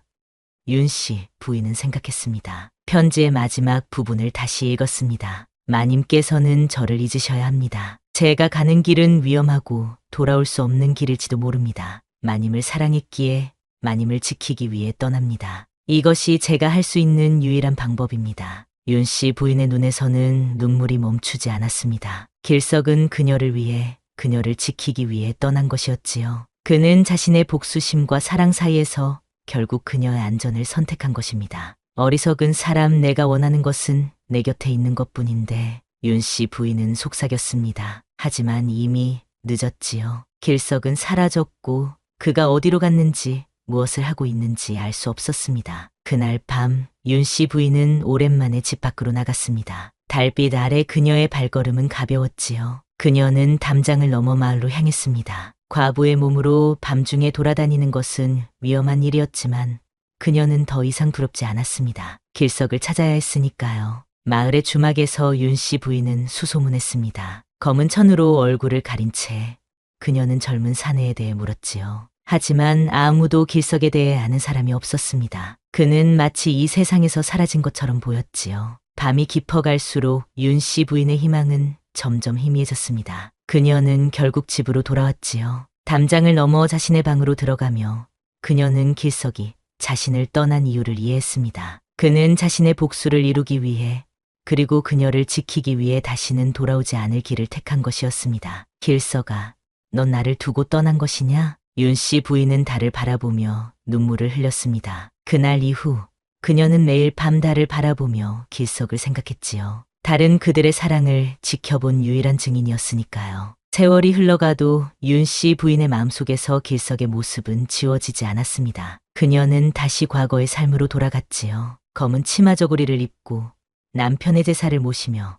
윤 씨 부인은 생각했습니다. 편지의 마지막 부분을 다시 읽었습니다. 마님께서는 저를 잊으셔야 합니다. 제가 가는 길은 위험하고 돌아올 수 없는 길일지도 모릅니다. 마님을 사랑했기에 마님을 지키기 위해 떠납니다. 이것이 제가 할 수 있는 유일한 방법입니다. 윤 씨 부인의 눈에서는 눈물이 멈추지 않았습니다. 길석은 그녀를 위해, 그녀를 지키기 위해 떠난 것이었지요. 그는 자신의 복수심과 사랑 사이에서 결국 그녀의 안전을 선택한 것입니다. 어리석은 사람, 내가 원하는 것은 내 곁에 있는 것뿐인데 윤 씨 부인은 속삭였습니다. 하지만 이미 늦었지요. 길석은 사라졌고 그가 어디로 갔는지 무엇을 하고 있는지 알 수 없었습니다. 그날 밤 윤 씨 부인은 오랜만에 집 밖으로 나갔습니다. 달빛 아래 그녀의 발걸음은 가벼웠지요. 그녀는 담장을 넘어 마을로 향했습니다. 과부의 몸으로 밤중에 돌아다니는 것은 위험한 일이었지만 그녀는 더 이상 두렵지 않았습니다. 길석을 찾아야 했으니까요. 마을의 주막에서 윤 씨 부인은 수소문했습니다. 검은 천으로 얼굴을 가린 채 그녀는 젊은 사내에 대해 물었지요. 하지만 아무도 길석에 대해 아는 사람이 없었습니다. 그는 마치 이 세상에서 사라진 것처럼 보였지요. 밤이 깊어갈수록 윤 씨 부인의 희망은 점점 희미해졌습니다. 그녀는 결국 집으로 돌아왔지요. 담장을 넘어 자신의 방으로 들어가며 그녀는 길석이 자신을 떠난 이유를 이해했습니다. 그는 자신의 복수를 이루기 위해 그리고 그녀를 지키기 위해 다시는 돌아오지 않을 길을 택한 것이었습니다. 길석아, 넌 나를 두고 떠난 것이냐? 윤 씨 부인은 달을 바라보며 눈물을 흘렸습니다. 그날 이후 그녀는 매일 밤 달을 바라보며 길석을 생각했지요. 달은 그들의 사랑을 지켜본 유일한 증인이었으니까요. 세월이 흘러가도 윤 씨 부인의 마음속에서 길석의 모습은 지워지지 않았습니다. 그녀는 다시 과거의 삶으로 돌아갔지요. 검은 치마 저고리를 입고 남편의 제사를 모시며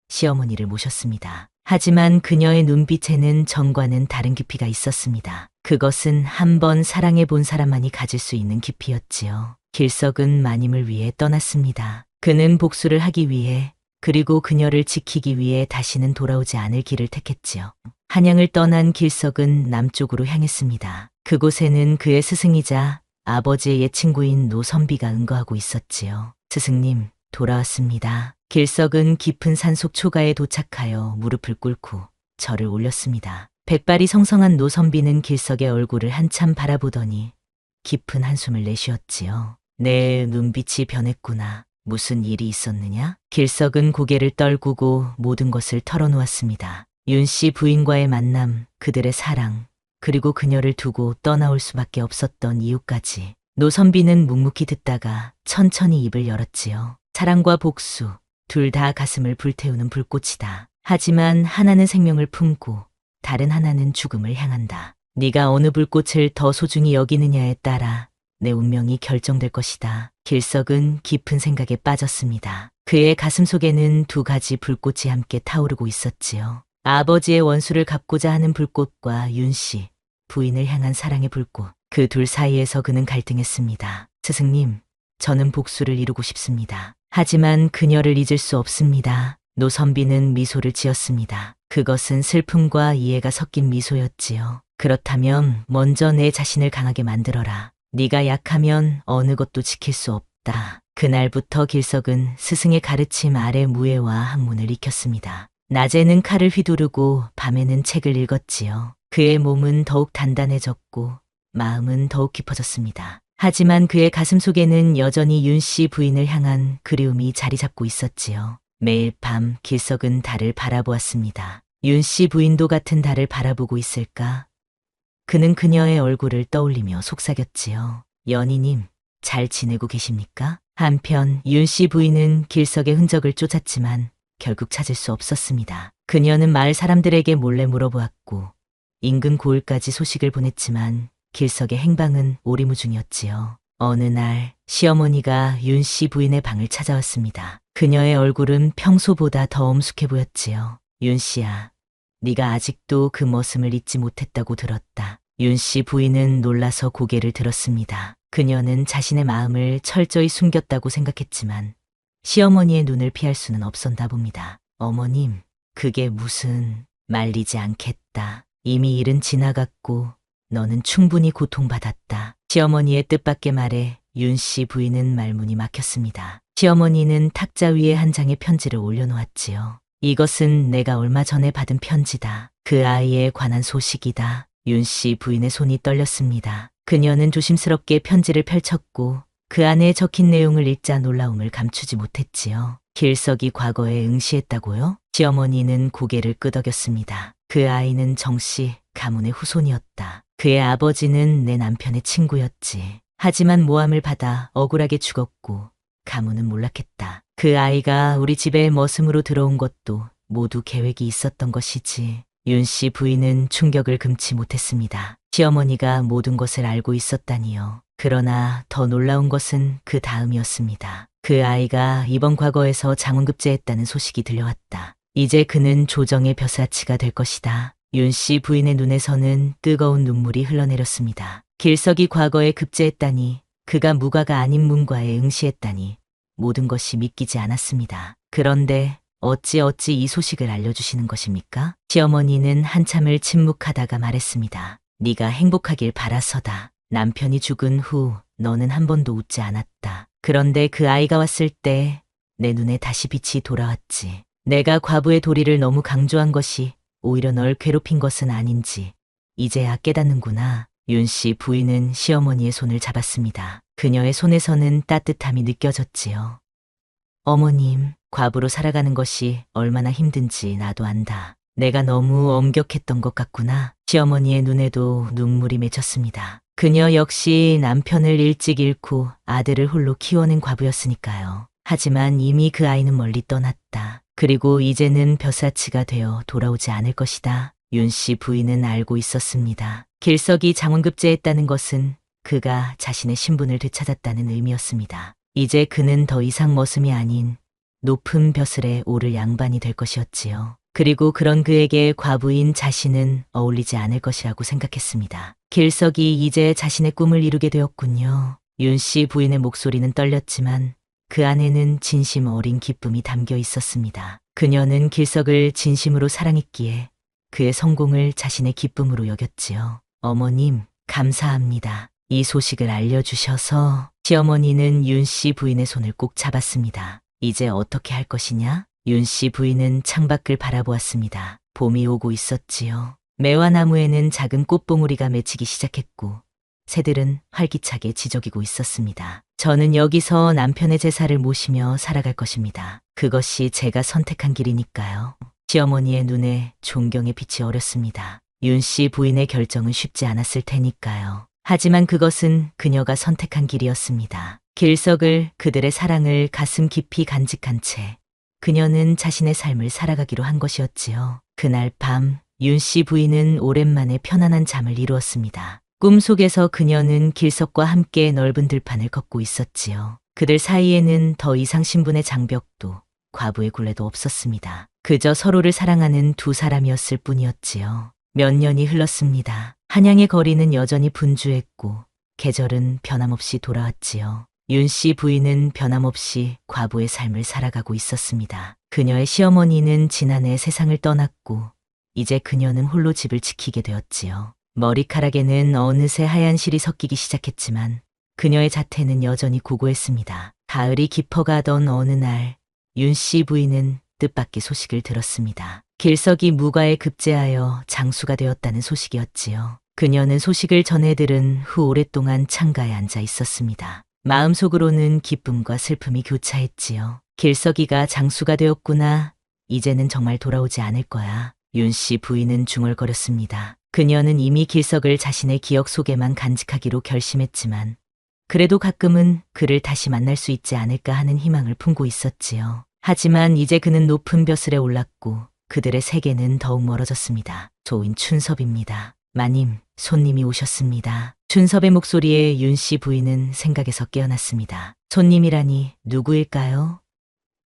시어머니를 모셨습니다. 하지만 그녀의 눈빛에는 전과는 다른 깊이가 있었습니다. 그것은 한 번 사랑해 본 사람만이 가질 수 있는 깊이였지요. 길석은 마님을 위해 떠났습니다. 그는 복수를 하기 위해 그리고 그녀를 지키기 위해 다시는 돌아오지 않을 길을 택했지요. 한양을 떠난 길석은 남쪽으로 향했습니다. 그곳에는 그의 스승이자 아버지의 옛 친구인 노선비가 응거하고 있었지요. 스승님, 돌아왔습니다. 길석은 깊은 산속 초가에 도착하여 무릎을 꿇고 절을 올렸습니다. 백발이 성성한 노선비는 길석의 얼굴을 한참 바라보더니 깊은 한숨을 내쉬었지요. 내 눈빛이 변했구나. 무슨 일이 있었느냐? 길석은 고개를 떨구고 모든 것을 털어놓았습니다. 윤 씨 부인과의 만남, 그들의 사랑, 그리고 그녀를 두고 떠나올 수밖에 없었던 이유까지. 노선비는 묵묵히 듣다가 천천히 입을 열었지요. 사랑과 복수, 둘 다 가슴을 불태우는 불꽃이다. 하지만 하나는 생명을 품고 다른 하나는 죽음을 향한다. 네가 어느 불꽃을 더 소중히 여기느냐에 따라 내 운명이 결정될 것이다. 길석은 깊은 생각에 빠졌습니다. 그의 가슴 속에는 두 가지 불꽃이 함께 타오르고 있었지요. 아버지의 원수를 갚고자 하는 불꽃과 윤 씨, 부인을 향한 사랑의 불꽃. 그 둘 사이에서 그는 갈등했습니다. 스승님, 저는 복수를 이루고 싶습니다. 하지만 그녀를 잊을 수 없습니다. 노선비는 미소를 지었습니다. 그것은 슬픔과 이해가 섞인 미소였지요. 그렇다면 먼저 내 자신을 강하게 만들어라. 네가 약하면 어느 것도 지킬 수 없다. 그날부터 길석은 스승의 가르침 아래 무예와 학문을 익혔습니다. 낮에는 칼을 휘두르고 밤에는 책을 읽었지요. 그의 몸은 더욱 단단해졌고 마음은 더욱 깊어졌습니다. 하지만 그의 가슴 속에는 여전히 윤 씨 부인을 향한 그리움이 자리 잡고 있었지요. 매일 밤 길석은 달을 바라보았습니다. 윤 씨 부인도 같은 달을 바라보고 있을까? 그는 그녀의 얼굴을 떠올리며 속삭였지요. 연희님, 잘 지내고 계십니까? 한편 윤 씨 부인은 길석의 흔적을 쫓았지만 결국 찾을 수 없었습니다. 그녀는 마을 사람들에게 몰래 물어보았고 인근 고을까지 소식을 보냈지만 길석의 행방은 오리무중이었지요. 어느 날 시어머니가 윤 씨 부인의 방을 찾아왔습니다. 그녀의 얼굴은 평소보다 더 엄숙해 보였지요. 윤 씨야, 네가 아직도 그 머슴을 잊지 못했다고 들었다. 윤 씨 부인은 놀라서 고개를 들었습니다. 그녀는 자신의 마음을 철저히 숨겼다고 생각했지만 시어머니의 눈을 피할 수는 없었나 봅니다. 어머님, 그게 무슨 말리지 않겠다. 이미 일은 지나갔고 너는 충분히 고통받았다. 시어머니의 뜻밖의 말에 윤 씨 부인은 말문이 막혔습니다. 시어머니는 탁자 위에 한 장의 편지를 올려놓았지요. 이것은 내가 얼마 전에 받은 편지다. 그 아이에 관한 소식이다. 윤 씨 부인의 손이 떨렸습니다. 그녀는 조심스럽게 편지를 펼쳤고 그 안에 적힌 내용을 읽자 놀라움을 감추지 못했지요. 길석이 과거에 응시했다고요? 시어머니는 고개를 끄덕였습니다. 그 아이는 정씨 가문의 후손이었다. 그의 아버지는 내 남편의 친구였지. 하지만 모함을 받아 억울하게 죽었고 가문은 몰락했다. 그 아이가 우리 집에 머슴으로 들어온 것도 모두 계획이 있었던 것이지. 윤 씨 부인은 충격을 금치 못했습니다. 시어머니가 모든 것을 알고 있었다니요. 그러나 더 놀라운 것은 그 다음이었습니다. 그 아이가 이번 과거에서 장원급제했다는 소식이 들려왔다. 이제 그는 조정의 벼슬아치가 될 것이다. 윤 씨 부인의 눈에서는 뜨거운 눈물이 흘러내렸습니다. 길석이 과거에 급제했다니, 그가 무가가 아닌 문과에 응시했다니 모든 것이 믿기지 않았습니다. 그런데 어찌 이 소식을 알려주시는 것입니까? 시어머니는 한참을 침묵하다가 말했습니다. 네가 행복하길 바라서다. 남편이 죽은 후 너는 한 번도 웃지 않았다. 그런데 그 아이가 왔을 때 내 눈에 다시 빛이 돌아왔지. 내가 과부의 도리를 너무 강조한 것이 오히려 널 괴롭힌 것은 아닌지 이제야 깨닫는구나. 윤 씨 부인은 시어머니의 손을 잡았습니다. 그녀의 손에서는 따뜻함이 느껴졌지요. 어머님, 과부로 살아가는 것이 얼마나 힘든지 나도 안다. 내가 너무 엄격했던 것 같구나. 시어머니의 눈에도 눈물이 맺혔습니다. 그녀 역시 남편을 일찍 잃고 아들을 홀로 키워낸 과부였으니까요. 하지만 이미 그 아이는 멀리 떠났다. 그리고 이제는 벼슬아치가 되어 돌아오지 않을 것이다. 윤 씨 부인은 알고 있었습니다. 길석이 장원급제했다는 것은 그가 자신의 신분을 되찾았다는 의미였습니다. 이제 그는 더 이상 머슴이 아닌 높은 벼슬에 오를 양반이 될 것이었지요. 그리고 그런 그에게 과부인 자신은 어울리지 않을 것이라고 생각했습니다. 길석이 이제 자신의 꿈을 이루게 되었군요. 윤 씨 부인의 목소리는 떨렸지만 그 안에는 진심 어린 기쁨이 담겨 있었습니다. 그녀는 길석을 진심으로 사랑했기에 그의 성공을 자신의 기쁨으로 여겼지요. 어머님, 감사합니다. 이 소식을 알려주셔서. 시어머니는 윤 씨 부인의 손을 꼭 잡았습니다. 이제 어떻게 할 것이냐? 윤 씨 부인은 창밖을 바라보았습니다. 봄이 오고 있었지요. 매화나무에는 작은 꽃봉오리가 맺히기 시작했고 새들은 활기차게 지저귀고 있었습니다. 저는 여기서 남편의 제사를 모시며 살아갈 것입니다. 그것이 제가 선택한 길이니까요. 시어머니의 눈에 존경의 빛이 어렸습니다. 윤 씨 부인의 결정은 쉽지 않았을 테니까요. 하지만 그것은 그녀가 선택한 길이었습니다. 길석을, 그들의 사랑을 가슴 깊이 간직한 채 그녀는 자신의 삶을 살아가기로 한 것이었지요. 그날 밤 윤 씨 부인은 오랜만에 편안한 잠을 이루었습니다. 꿈속에서 그녀는 길석과 함께 넓은 들판을 걷고 있었지요. 그들 사이에는 더 이상 신분의 장벽도 과부의 굴레도 없었습니다. 그저 서로를 사랑하는 두 사람이었을 뿐이었지요. 몇 년이 흘렀습니다. 한양의 거리는 여전히 분주했고 계절은 변함없이 돌아왔지요. 윤 씨 부인은 변함없이 과부의 삶을 살아가고 있었습니다. 그녀의 시어머니는 지난해 세상을 떠났고 이제 그녀는 홀로 집을 지키게 되었지요. 머리카락에는 어느새 하얀 실이 섞이기 시작했지만 그녀의 자태는 여전히 고고했습니다. 가을이 깊어가던 어느 날 윤 씨 부인은 뜻밖의 소식을 들었습니다. 길석이 무가에 급제하여 장수가 되었다는 소식이었지요. 그녀는 소식을 전해 들은 후 오랫동안 창가에 앉아 있었습니다. 마음속으로는 기쁨과 슬픔이 교차했지요. 길석이가 장수가 되었구나. 이제는 정말 돌아오지 않을 거야. 윤 씨 부인은 중얼거렸습니다. 그녀는 이미 길석을 자신의 기억 속에만 간직하기로 결심했지만 그래도 가끔은 그를 다시 만날 수 있지 않을까 하는 희망을 품고 있었지요. 하지만 이제 그는 높은 벼슬에 올랐고 그들의 세계는 더욱 멀어졌습니다. 조인 춘섭입니다. 마님, 손님이 오셨습니다. 춘섭의 목소리에 윤 씨 부인은 생각에서 깨어났습니다. 손님이라니 누구일까요?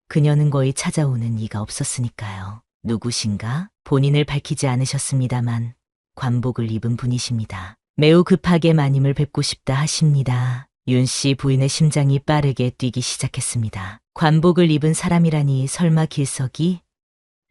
그녀는 거의 찾아오는 이가 없었으니까요. 누구신가? 본인을 밝히지 않으셨습니다만 관복을 입은 분이십니다. 매우 급하게 마님을 뵙고 싶다 하십니다. 윤 씨 부인의 심장이 빠르게 뛰기 시작했습니다. 관복을 입은 사람이라니 설마 길석이?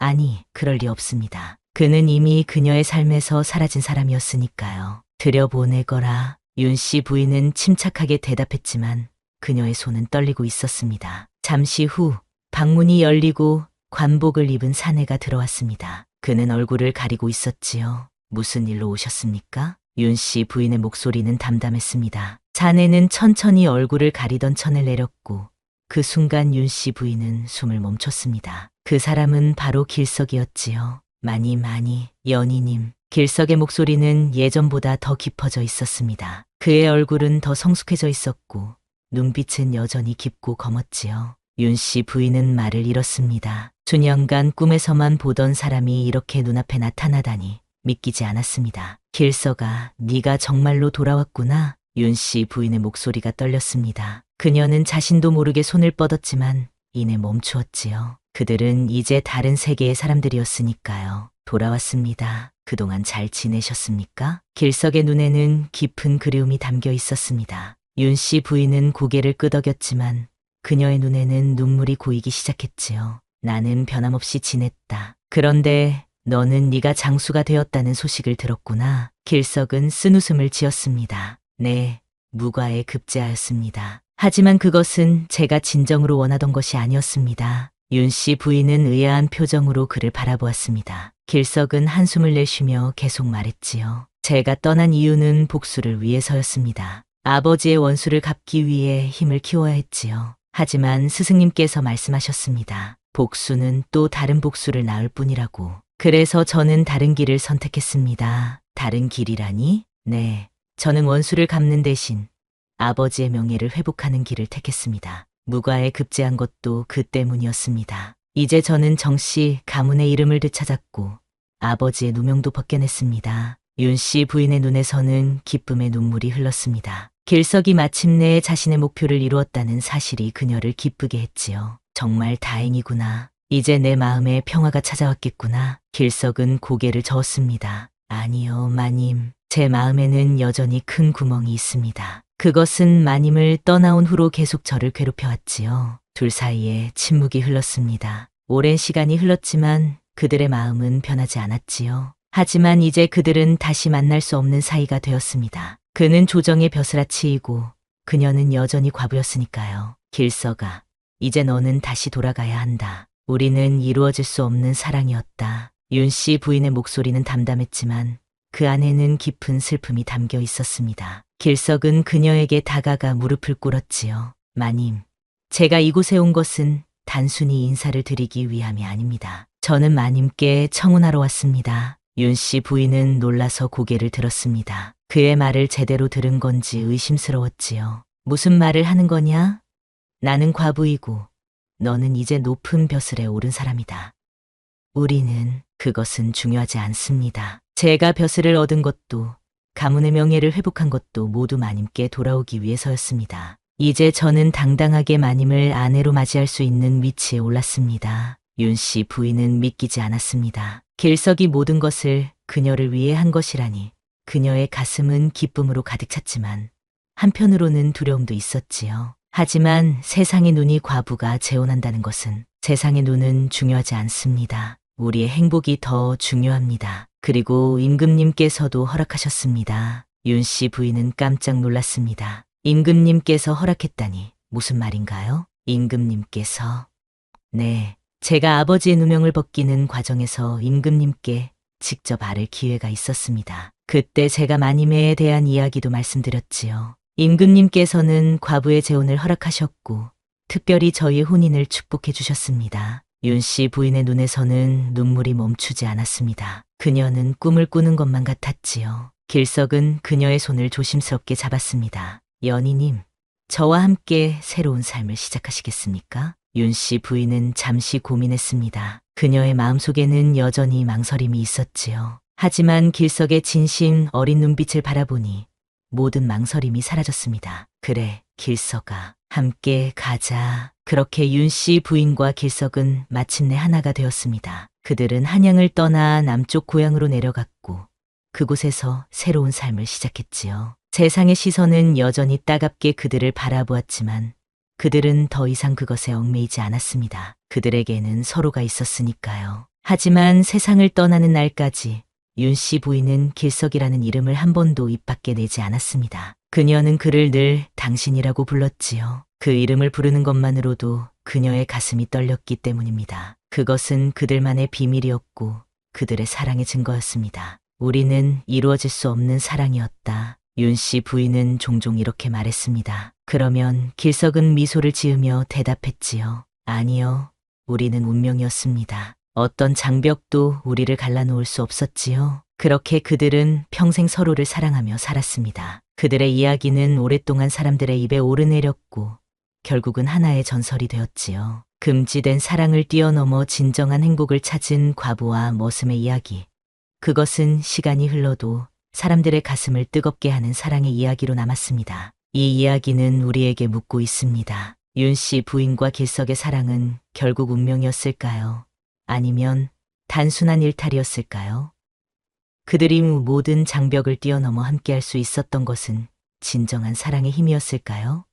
아니, 그럴 리 없습니다. 그는 이미 그녀의 삶에서 사라진 사람이었으니까요. 들여보내거라. 윤 씨 부인은 침착하게 대답했지만 그녀의 손은 떨리고 있었습니다. 잠시 후 방문이 열리고 관복을 입은 사내가 들어왔습니다. 그는 얼굴을 가리고 있었지요. 무슨 일로 오셨습니까? 윤 씨 부인의 목소리는 담담했습니다. 사내는 천천히 얼굴을 가리던 천을 내렸고 그 순간 윤 씨 부인은 숨을 멈췄습니다. 그 사람은 바로 길석이었지요. 많이 연희님. 길석의 목소리는 예전보다 더 깊어져 있었습니다. 그의 얼굴은 더 성숙해져 있었고 눈빛은 여전히 깊고 검었지요. 윤 씨 부인은 말을 잃었습니다. 수년간 꿈에서만 보던 사람이 이렇게 눈앞에 나타나다니 믿기지 않았습니다. 길석아, 네가 정말로 돌아왔구나. 윤 씨 부인의 목소리가 떨렸습니다. 그녀는 자신도 모르게 손을 뻗었지만 이내 멈추었지요. 그들은 이제 다른 세계의 사람들이었으니까요. 돌아왔습니다. 그동안 잘 지내셨습니까? 길석의 눈에는 깊은 그리움이 담겨 있었습니다. 윤 씨 부인은 고개를 끄덕였지만 그녀의 눈에는 눈물이 고이기 시작했지요. 나는 변함없이 지냈다. 그런데 너는 네가 장수가 되었다는 소식을 들었구나. 길석은 쓴웃음을 지었습니다. 네, 무과에 급제하였습니다. 하지만 그것은 제가 진정으로 원하던 것이 아니었습니다. 윤 씨 부인은 의아한 표정으로 그를 바라보았습니다. 길석은 한숨을 내쉬며 계속 말했지요. 제가 떠난 이유는 복수를 위해서였습니다. 아버지의 원수를 갚기 위해 힘을 키워야 했지요. 하지만 스승님께서 말씀하셨습니다. 복수는 또 다른 복수를 낳을 뿐이라고. 그래서 저는 다른 길을 선택했습니다. 다른 길이라니? 네, 저는 원수를 갚는 대신 아버지의 명예를 회복하는 길을 택했습니다. 무과에 급제한 것도 그 때문이었습니다. 이제 저는 정씨 가문의 이름을 되찾았고 아버지의 누명도 벗겨냈습니다. 윤 씨 부인의 눈에서는 기쁨의 눈물이 흘렀습니다. 길석이 마침내 자신의 목표를 이루었다는 사실이 그녀를 기쁘게 했지요. 정말 다행이구나. 이제 내 마음에 평화가 찾아왔겠구나. 길석은 고개를 저었습니다. 아니요, 마님. 제 마음에는 여전히 큰 구멍이 있습니다. 그것은 마님을 떠나온 후로 계속 저를 괴롭혀왔지요. 둘 사이에 침묵이 흘렀습니다. 오랜 시간이 흘렀지만 그들의 마음은 변하지 않았지요. 하지만 이제 그들은 다시 만날 수 없는 사이가 되었습니다. 그는 조정의 벼슬아치이고 그녀는 여전히 과부였으니까요. 길석아, 이제 너는 다시 돌아가야 한다. 우리는 이루어질 수 없는 사랑이었다. 윤 씨 부인의 목소리는 담담했지만 그 안에는 깊은 슬픔이 담겨 있었습니다. 길석은 그녀에게 다가가 무릎을 꿇었지요. 마님, 제가 이곳에 온 것은 단순히 인사를 드리기 위함이 아닙니다. 저는 마님께 청혼하러 왔습니다. 윤 씨 부인은 놀라서 고개를 들었습니다. 그의 말을 제대로 들은 건지 의심스러웠지요. 무슨 말을 하는 거냐? 나는 과부이고 너는 이제 높은 벼슬에 오른 사람이다. 우리는 그것은 중요하지 않습니다. 제가 벼슬을 얻은 것도 가문의 명예를 회복한 것도 모두 마님께 돌아오기 위해서였습니다. 이제 저는 당당하게 마님을 아내로 맞이할 수 있는 위치에 올랐습니다. 윤 씨 부인은 믿기지 않았습니다. 길석이 모든 것을 그녀를 위해 한 것이라니. 그녀의 가슴은 기쁨으로 가득 찼지만 한편으로는 두려움도 있었지요. 하지만 세상의 눈이 과부가 재혼한다는 것은 세상의 눈은 중요하지 않습니다. 우리의 행복이 더 중요합니다. 그리고 임금님께서도 허락하셨습니다. 윤 씨 부인은 깜짝 놀랐습니다. 임금님께서 허락했다니 무슨 말인가요? 임금님께서? 네, 제가 아버지의 누명을 벗기는 과정에서 임금님께 직접 아를 기회가 있었습니다. 그때 제가 마님에 대한 이야기도 말씀드렸지요. 임금님께서는 과부의 재혼을 허락하셨고 특별히 저희의 혼인을 축복해 주셨습니다. 윤 씨 부인의 눈에서는 눈물이 멈추지 않았습니다. 그녀는 꿈을 꾸는 것만 같았지요. 길석은 그녀의 손을 조심스럽게 잡았습니다. 연희님, 저와 함께 새로운 삶을 시작하시겠습니까? 윤 씨 부인은 잠시 고민했습니다. 그녀의 마음속에는 여전히 망설임이 있었지요. 하지만 길석의 진심 어린 눈빛을 바라보니 모든 망설임이 사라졌습니다. 그래, 길석아, 함께 가자. 그렇게 윤 씨 부인과 길석은 마침내 하나가 되었습니다. 그들은 한양을 떠나 남쪽 고향으로 내려갔고 그곳에서 새로운 삶을 시작했지요. 세상의 시선은 여전히 따갑게 그들을 바라보았지만 그들은 더 이상 그것에 얽매이지 않았습니다. 그들에게는 서로가 있었으니까요. 하지만 세상을 떠나는 날까지 윤 씨 부인은 길석이라는 이름을 한 번도 입 밖에 내지 않았습니다. 그녀는 그를 늘 당신이라고 불렀지요. 그 이름을 부르는 것만으로도 그녀의 가슴이 떨렸기 때문입니다. 그것은 그들만의 비밀이었고 그들의 사랑의 증거였습니다. 우리는 이루어질 수 없는 사랑이었다. 윤 씨 부인은 종종 이렇게 말했습니다. 그러면 길석은 미소를 지으며 대답했지요. 아니요, 우리는 운명이었습니다. 어떤 장벽도 우리를 갈라놓을 수 없었지요. 그렇게 그들은 평생 서로를 사랑하며 살았습니다. 그들의 이야기는 오랫동안 사람들의 입에 오르내렸고 결국은 하나의 전설이 되었지요. 금지된 사랑을 뛰어넘어 진정한 행복을 찾은 과부와 머슴의 이야기. 그것은 시간이 흘러도 사람들의 가슴을 뜨겁게 하는 사랑의 이야기로 남았습니다. 이 이야기는 우리에게 묻고 있습니다. 윤 씨 부인과 길석의 사랑은 결국 운명이었을까요? 아니면 단순한 일탈이었을까요? 그들이 모든 장벽을 뛰어넘어 함께할 수 있었던 것은 진정한 사랑의 힘이었을까요?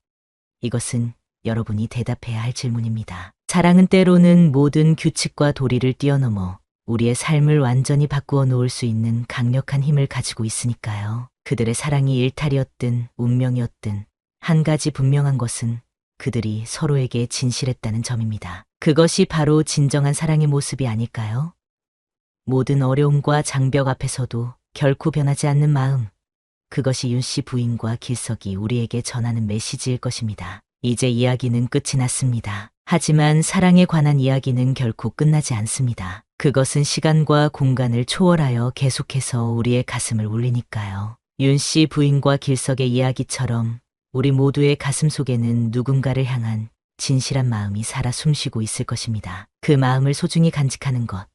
이것은 여러분이 대답해야 할 질문입니다. 사랑은 때로는 모든 규칙과 도리를 뛰어넘어 우리의 삶을 완전히 바꾸어 놓을 수 있는 강력한 힘을 가지고 있으니까요. 그들의 사랑이 일탈이었든 운명이었든 한 가지 분명한 것은 그들이 서로에게 진실했다는 점입니다. 그것이 바로 진정한 사랑의 모습이 아닐까요? 모든 어려움과 장벽 앞에서도 결코 변하지 않는 마음. 그것이 윤 씨 부인과 길석이 우리에게 전하는 메시지일 것입니다. 이제 이야기는 끝이 났습니다. 하지만 사랑에 관한 이야기는 결코 끝나지 않습니다. 그것은 시간과 공간을 초월하여 계속해서 우리의 가슴을 울리니까요. 윤 씨 부인과 길석의 이야기처럼 우리 모두의 가슴 속에는 누군가를 향한 진실한 마음이 살아 숨쉬고 있을 것입니다. 그 마음을 소중히 간직하는 것.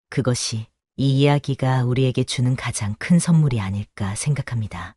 그것이 이 이야기가 우리에게 주는 가장 큰 선물이 아닐까 생각합니다.